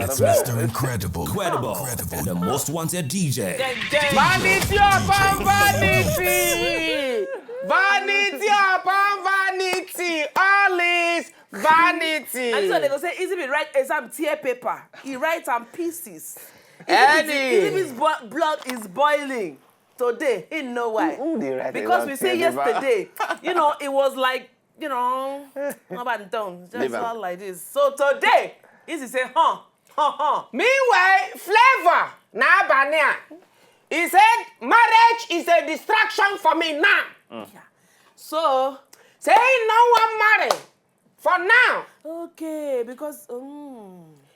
It's Mr. Incredible. The most wanted DJ. Vanity upon vanity. Vanity upon vanity. All is vanity. And so they go say, easy be write exam tear paper. He writes on pieces. Eddie. His blood is boiling. Today, he know why. Because we say yesterday, you know, it was like, you know, about done, just all like this. So today, easy say, Meanwhile, Flavour, now Bania, he said, marriage is a distraction for me now. Yeah. So, say no one marry for now. Okay, because,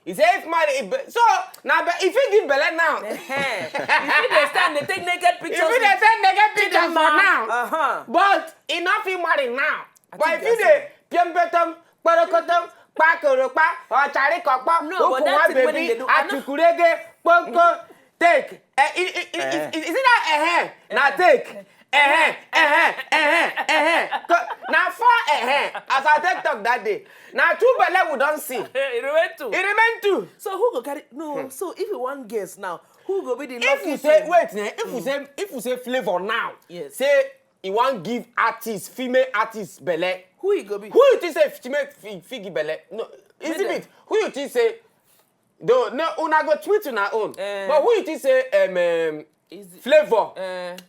He said, marry, so, now, if you give Bella now, if they stand, they take naked pictures. If they take naked pictures for now, but enough you marry now. But if you dey piembetom, parokotom, pakoropa, or charikokpa, no, but that's it when they do. Atukurege, ponko, take. Is it that now take. Now for as I take talk that day. Now two belle we don't see. It remain two. So who go carry? No. So if you want guess now, who go be the lucky? If you say wait, if you say Flavour now, yes. Say you want give artist, female artist belle. Who you go be? Who you think say female figgy belle? No, is it? Who you think say? No, una go tweet on our own. But who you think say Flavour?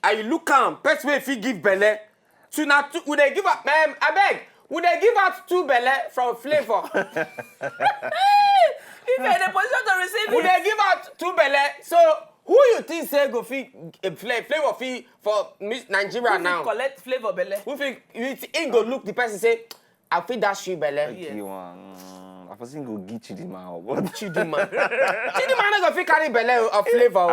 And you look am, best way if you give belle. So now would they give up? I beg. Would they give out two belle from Flavour? If you're in a position to receive it. Would they give out two belle? So who you think say go fit Flavour fee for Miss Nigeria who now? Collect Flavour belle. Who think you go look the person say I fit that shoe belle? Yeah. I person go get Chidima. What Chidima? Chidima no go fit carry belle of Flavour.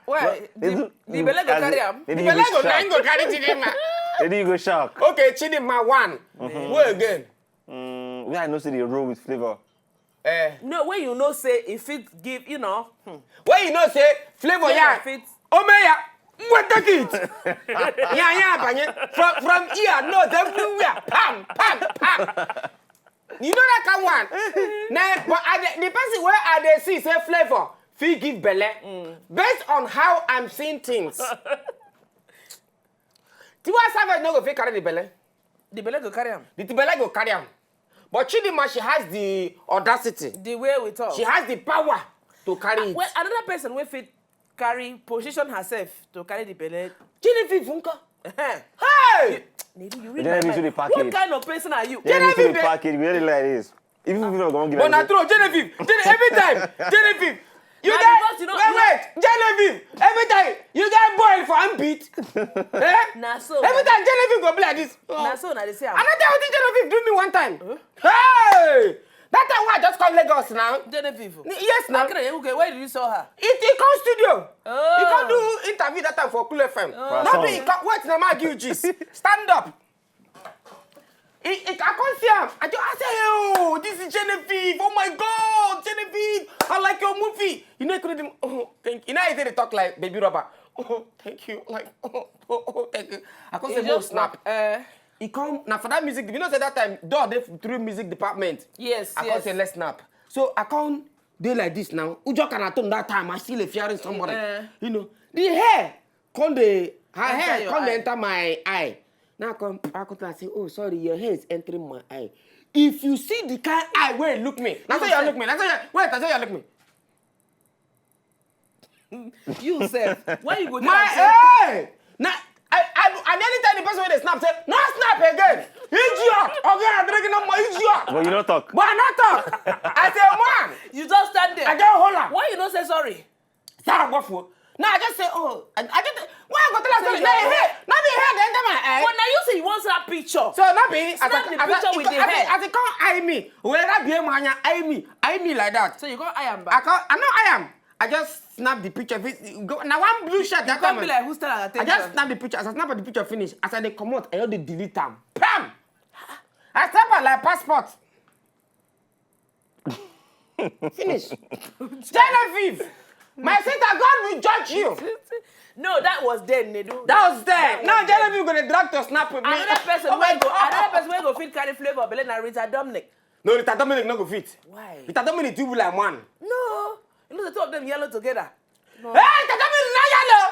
Why? The belle go carry am. The belle go carry Chidima. Then you go shock. Okay, Chidima one. Who again? Where I know say they roll with Flavour. No, when you know say if it give, you know. When you know say Flavour yeah. Omeya. What take it? Yeah, from here, no, everywhere. Pam. You know that kind one. Now, but the person where I they see say Flavour, fee give belle. Based on how I'm seeing things. Tiwa Savage no go fit carry the belle. The belle go carry am. The belle go carry am. But Chidima, she has the audacity. The way we talk. She has the power to carry it. Well, another person will fit carry, position herself to carry the belle. Genevieve Funka. Hey! You read my mind. What kind of person are you? Genevieve the package, we really like this. Even if you don't go give but not true, Genevieve. Every time, Genevieve. You get, wait, Genevieve. Every time you get boiled for unbeat. Nah, so. Every time Genevieve go be like this. Nah, so now they say. I don't tell what Genevieve do me one time. Hey! That time why I just come Lagos now. Genevieve. Yes, now. Okay, where did you saw her? He come studio. Oh. He come do interview that time for Cool FM. Not be, wait, now my give gist. Stand up. I can't see him. I say, oh, this is Genevieve. Oh my God, Genevieve. I like your movie. You know, thank you. You know, I did talk like Baby Rubber. Oh, thank you. Like, thank you. I can't say no snap. He come now for that music. You know, say that time, they through music department. Yes. I can't say let's snap. So I can't do like this now. Ujo can atone that time. I still fearing somebody. You know, the hair enter my eye. Now come back and say, oh sorry, your hair is entering my eye. If you see the kind eye where you look me, that's how you look me. That's how you look me. You said, why you go my hey! Now I nearly tell the person when they snap say, no snap again. Idiot! Okay, I'm drinking up my idiot. But you don't talk. But I not talk. I say, man. You just stand there. I just hold on. Why you don't say sorry? Sarah Waffle. No, I just say, oh, I just, why I go tell her story? Not the hair, they enter my eye. But now you say you want that picture. So not be, snap the picture with the hair. As they come eye me, where that be eye me like that. So you go eye am back. I know I am. I just snap the picture. Now one blue shirt that come be like who's telling attention. I just snap the picture. As I snap the picture finish, as I come out, I just delete them. Pam! I snap it like passport. Finish. Genevieve! My sister, God will judge you. No, that was then, Nedu. That was then. Now Genevieve gonna drag to snap with me. Another person will go fit carry Flavour, but then Rita Dominic. No, Rita Dominic no go fit. Why? Rita Dominic do like man. No. You know the two of them yellow together. No. Hey, Rita Dominic not yellow.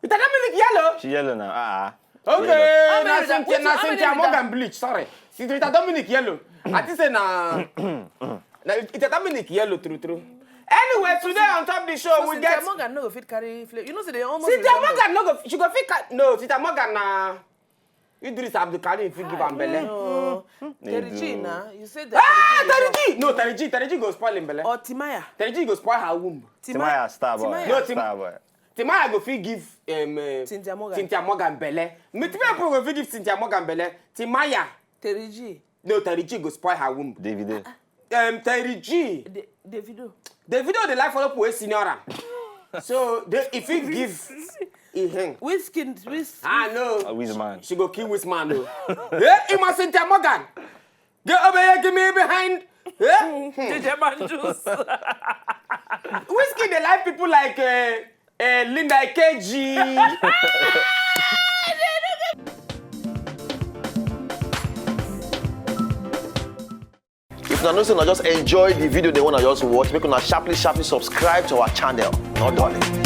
Rita Dominic yellow. She yellow now. Okay, How many na Rita- Cynthia Morgan bleach. Sorry, Rita Dominic yellow. I think say na Rita Dominic yellow true. Anyway, today on top of the show we get Cynthia Morgan no go fit carry Flavour. You know, say they almost. Cynthia resemble. Morgan no go. She go fit. No, Cynthia Morgan na. Idris Abdulkarim fit give am belle. No. Terry G na. You said that. Ah, Terry G. Terry G. No, Terry G go spoil him belle. Or Timaya. Terry G go spoil her womb. Timaya star boy. Timaya. No, Star boy. Timaya go fit give Cynthia Morgan. belle. Me people go fit give Cynthia Morgan belle. Timaya. Terry G. No, Terry G go spoil her womb. Davido. Terry G. Davido. Davido dey like follow people wey senior am. So if he give him. Whiskey. Ah no. With man. She go kill with man though. Hey, Ima Cynthia Morgan. Get over here, give me behind. JJ Man juice. Whiskey they like people like Linda KG. If you know, just enjoy the video they want to just watch, make una sharply subscribe to our channel. Not darling.